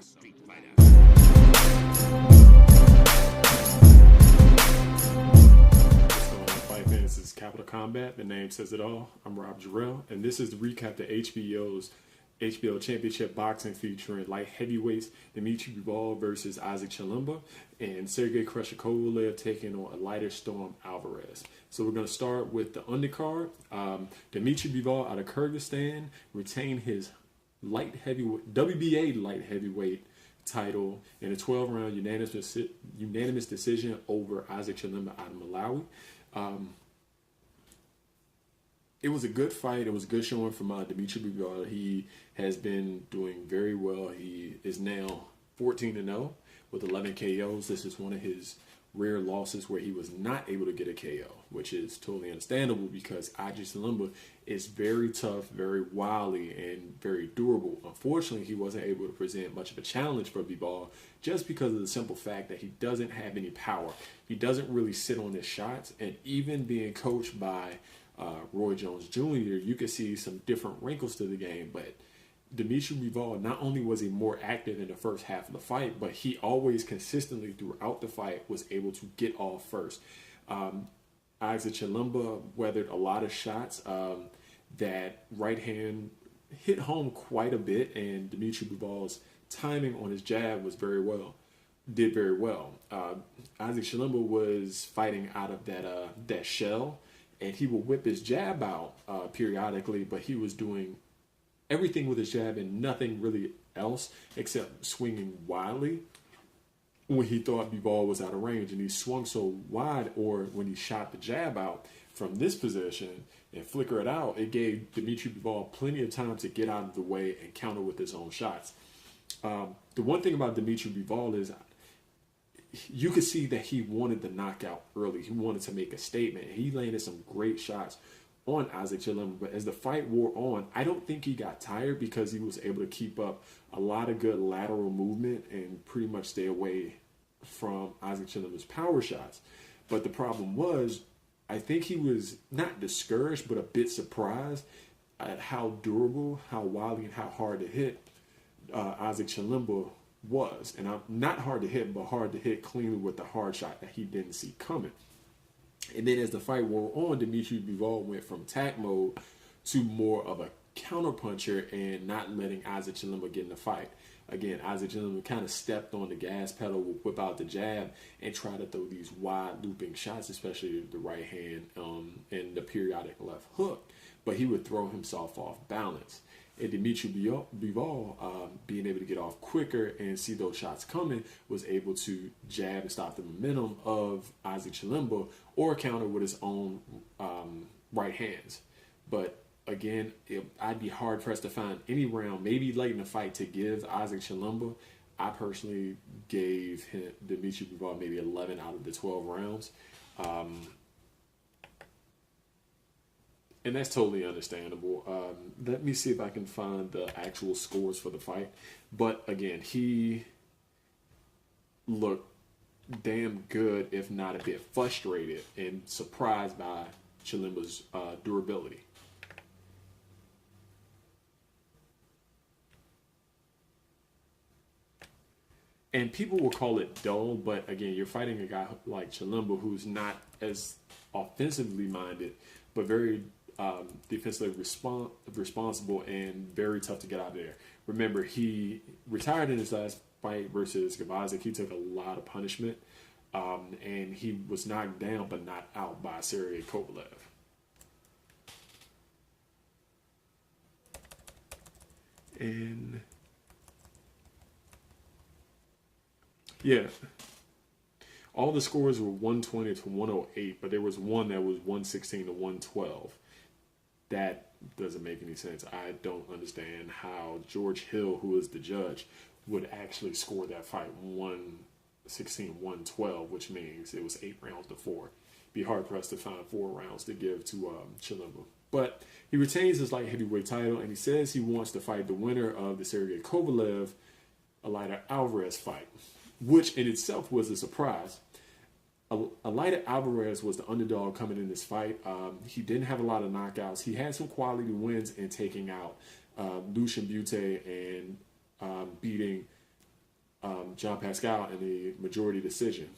Street Fighter. What's going on, fight fans? This is Capital Combat. The name says it all. I'm Rob Jarrell, and this is the recap to HBO's HBO Championship Boxing featuring light heavyweights Dmitry Bivol versus Isaac Chilemba and Sergey Kovalev taking on a lighter Storm Alvarez. So we're going to start with the undercard. Dmitry Bivol out of Kyrgyzstan retained his light heavyweight WBA light heavyweight title in a 12-round unanimous decision over Isaac Chilemba out of Malawi. It was a good fight. It was a good showing from Dmitry Bivol. He has been doing very well. He is now 14-0 with 11 KOs. This is one of his rare losses where he was not able to get a KO, which is totally understandable because Isaac Chilemba is very tough, very wily, and very durable. Unfortunately, he wasn't able to present much of a challenge for Bivol just because of the simple fact that he doesn't have any power. He doesn't really sit on his shots, and even being coached by Roy Jones Jr., you can see some different wrinkles to the game. But Dmitry Bivol, not only was he more active in the first half of the fight, but he always consistently throughout the fight was able to get off first. Isaac Chilemba weathered a lot of shots. That right hand hit home quite a bit, and Dmitry Bivol's timing on his jab was did very well. Isaac Chilemba was fighting out of that shell, and he would whip his jab out periodically, but he was doing everything with his jab and nothing really else except swinging wildly when he thought Bivol was out of range. And he swung so wide, or when he shot the jab out from this position and flicker it out, it gave Dmitry Bivol plenty of time to get out of the way and counter with his own shots. The one thing about Dmitry Bivol is you could see that he wanted the knockout early. He wanted to make a statement. He landed some great shots on Isaac Chilemba, but as the fight wore on, I don't think he got tired because he was able to keep up a lot of good lateral movement and pretty much stay away from Isaac Chilemba's power shots. But the problem was, I think he was not discouraged, but a bit surprised at how durable, how wily, and how hard to hit Isaac Chilemba was. And not hard to hit, but hard to hit cleanly with the hard shot that he didn't see coming. And then as the fight wore on, Dmitry Bivol went from attack mode to more of a counterpuncher and not letting Isaac Chilemba get in the fight. Again, Isaac Chilemba kind of stepped on the gas pedal, whip out the jab, and try to throw these wide looping shots, especially the right hand and the periodic left hook. But he would throw himself off balance. And Dmitry Bivol, being able to get off quicker and see those shots coming, was able to jab and stop the momentum of Isaac Chilemba or counter with his own right hands. But again, I'd be hard-pressed to find any round, maybe late in the fight, to give Isaac Chilemba. I personally gave Dmitry Bivol maybe 11 out of the 12 rounds. And that's totally understandable. Let me see if I can find the actual scores for the fight. But again, he looked damn good, if not a bit frustrated and surprised by Chilemba's durability. And people will call it dull, but again, you're fighting a guy like Chilemba who's not as offensively minded, but very defensively responsible and very tough to get out of there. Remember, he retired in his last fight versus Kovakev. He took a lot of punishment, and he was knocked down but not out by Sergey Kovalev. And yeah, all the scores were 120 to 108, but there was one that was 116 to 112. That doesn't make any sense. I don't understand how George Hill, who is the judge, would actually score that fight 116-112, which means it was 8 rounds to 4. Be hard-pressed to find 4 rounds to give to Chilemba. But he retains his light heavyweight title, and he says he wants to fight the winner of the Sergey Kovalev-Alvarez fight, which in itself was a surprise. Alvarez was the underdog coming in this fight. He didn't have a lot of knockouts. He had some quality wins in taking out Lucian Butte and beating John Pascal in a majority decision.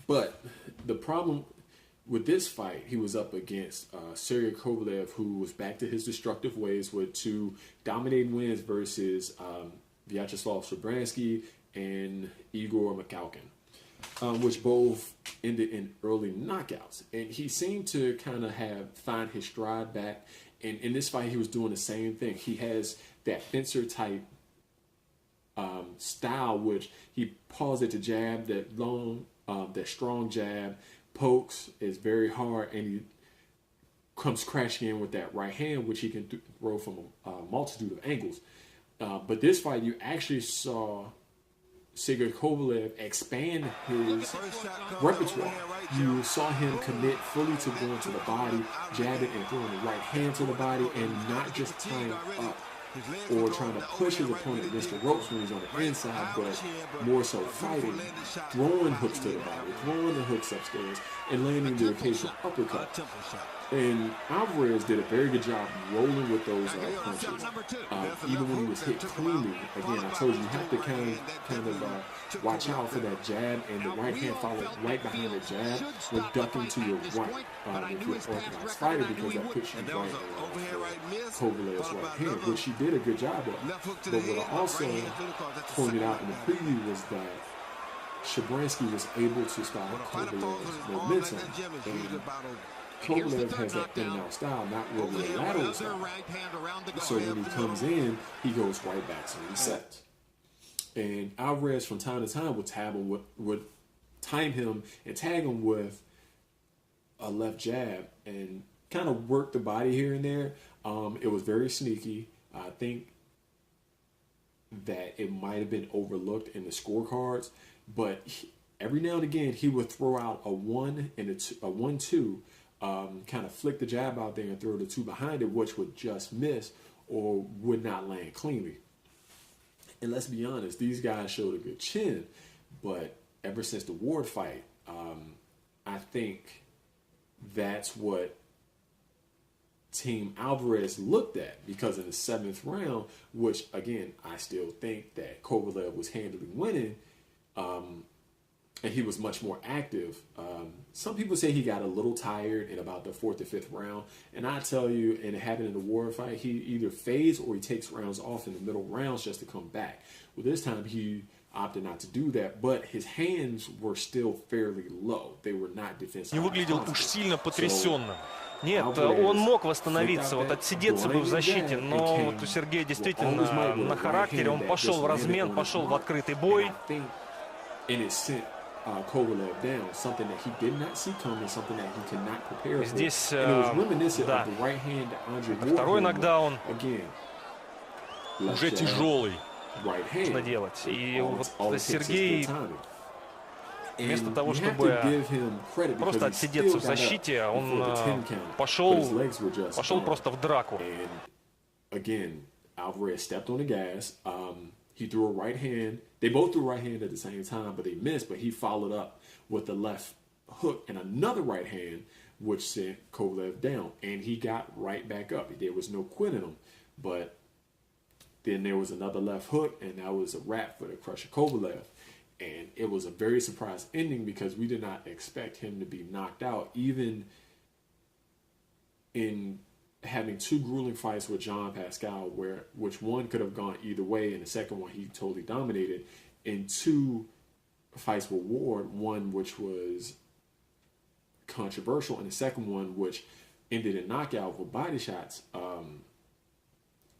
But the problem with this fight, he was up against Sergey Kovalev, who was back to his destructive ways with 2 dominating wins versus Vyacheslav Shabransky and Igor Mikhalkin, which both ended in early knockouts. And he seemed to kind of find his stride back. And in this fight, he was doing the same thing. He has that fencer type style, which he paused at the jab, that long, that strong jab, pokes, is very hard, and he comes crashing in with that right hand, which he can throw from a multitude of angles. But this fight, you actually saw Sergey Kovalev expand his repertoire. You saw him commit fully to going to the body, jabbing and throwing the right hand to the body, and not just tying up or trying to push his opponent against the ropes when he's on the inside, but more so fighting, throwing hooks to the body, throwing the hooks upstairs, and landing the occasional uppercut. And Alvarez did a very good job rolling with those punches. Even when he was hit cleanly, again, I told you, you have to kind of watch out for that jab, and the right hand followed right behind the jab with ducking to your right if you're an orthodox fighter, because that puts you right on Kovalev's right hand, which he did a good job of. But what I also pointed out in the preview was that Shabransky was able to stop Kovalev's momentum. And Kovalev has that thin out style, not really a lateral style. So when he comes in, he goes right back to resets. And Alvarez from time to time would time him and tag him with a left jab and kind of work the body here and there. It was very sneaky. I think that it might have been overlooked in the scorecards, but every now and again he would throw out a 1 and a 1-2. Kind of flick the jab out there and throw the 2 behind it, which would just miss or would not land cleanly. And let's be honest, these guys showed a good chin, but ever since the Ward fight, I think that's what Team Alvarez looked at, because in the 7th round, which again, I still think that Kovalev was handily winning, and he was much more active. Some people say he got a little tired in about the 4th or 5th round. And I tell you, and it happened in the Ward fight, he either fades or he takes rounds off in the middle rounds just to come back. Well, this time he opted not to do that, but his hands were still fairly low. They were not defensive. Не выглядел уж сильно потрясенным. Нет, он мог восстановиться, вот отсидеться бы в защите, но вот у Сергея действительно на характере, он пошел в размен, пошел в открытый бой. Kovalev down, something that he did not see coming, something that he could not prepare for. Здесь, and it was reminiscent of the right hand Andre второй нокдаун again, уже тяжелый, right hand, нужно делать. И вот Сергей, вместо того, чтобы просто отсидеться в защите, он пошел просто в драку. Again, Alvarez stepped on the gas. He threw a right hand. They both threw right hand at the same time, but they missed. But he followed up with the left hook and another right hand, which sent Kovalev down. And he got right back up. There was no quitting him. But then there was another left hook, and that was a wrap for the Crusher Kovalev. And it was a very surprise ending, because we did not expect him to be knocked out, even in having 2 grueling fights with John Pascal, which one could have gone either way, and the second one he totally dominated, and 2 fights with Ward, one which was controversial, and the second one which ended in knockout with body shots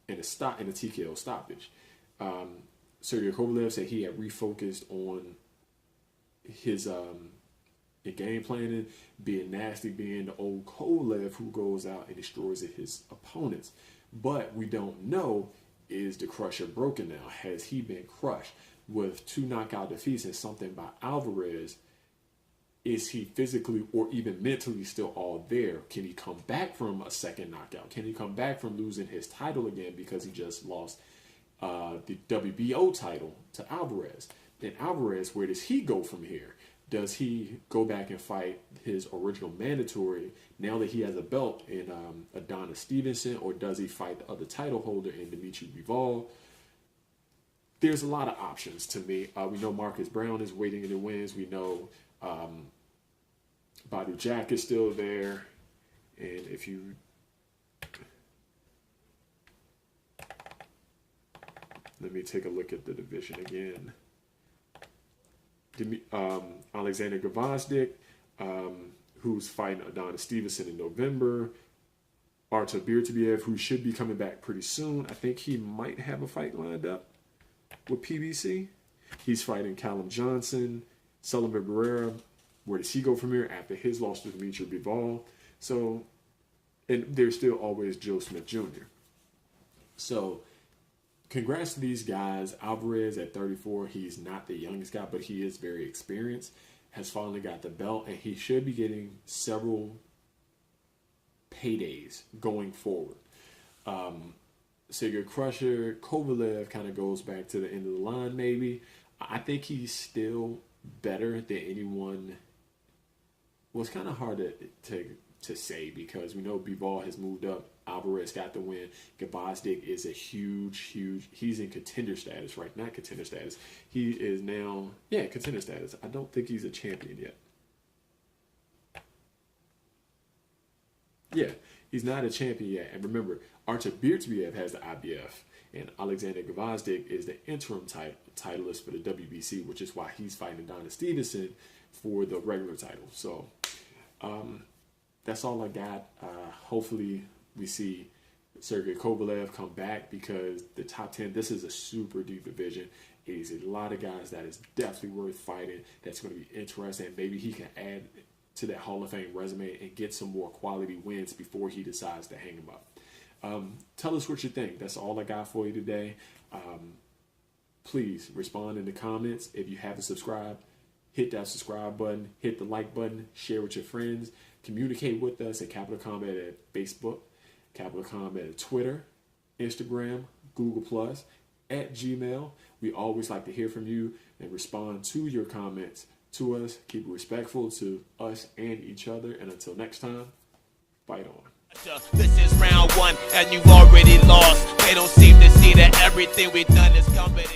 in a TKO stoppage. Sergey Kovalev said he had refocused on his game planning, being nasty, being the old Kovalev who goes out and destroys his opponents. But we don't know, is the Crusher broken now? Has he been crushed? With 2 knockout defeats and something by Alvarez, is he physically or even mentally still all there? Can he come back from a second knockout? Can he come back from losing his title again, because he just lost the WBO title to Alvarez? Then Alvarez, where does he go from here? Does he go back and fight his original mandatory now that he has a belt in Adonis Stevenson, or does he fight the other title holder in Dimitri Bivol? there's a lot of options to me. We know Marcus Brown is waiting in the wings. We know Badu Jack is still there. And if you let me take a look at the division again. Alexander Gvozdyk, who's fighting Adonis Stevenson in November. Artur Beterbiev, who should be coming back pretty soon. I think he might have a fight lined up with PBC. He's fighting Callum Johnson. Sullivan Barrera, where does he go from here after his loss to Dimitri Bivol? So, and there's still always Joe Smith Jr. So, congrats to these guys. Alvarez at 34, he's not the youngest guy, but he is very experienced. Has finally got the belt, and he should be getting several paydays going forward. Sigurd Crusher, Kovalev kind of goes back to the end of the line maybe. I think he's still better than anyone. Well, it's kind of hard to say because we know Bivol has moved up. Alvarez got the win. Gvozdyk is a huge, he's in contender status, right? Not contender status. He is now, contender status. I don't think he's a champion yet. Yeah, he's not a champion yet. And remember, Artur Beterbiev has the IBF, and Alexander Gvozdyk is the interim titleist for the WBC, which is why he's fighting Adonis Stevenson for the regular title. So that's all I got. Hopefully we see Sergey Kovalev come back because the top 10, this is a super deep division. It is a lot of guys that is definitely worth fighting. That's going to be interesting. Maybe he can add to that Hall of Fame resume and get some more quality wins before he decides to hang him up. Tell us what you think. That's all I got for you today. Please respond in the comments. If you haven't subscribed, hit that subscribe button, hit the like button, share with your friends, communicate with us at Capital Combat at Facebook, Capital Combat at Twitter, Instagram, Google+, at Gmail. We always like to hear from you and respond to your comments to us. Keep it respectful to us and each other. And until next time, fight on. This is round one, and you've already lost. They don't seem to see that everything we've done is coming.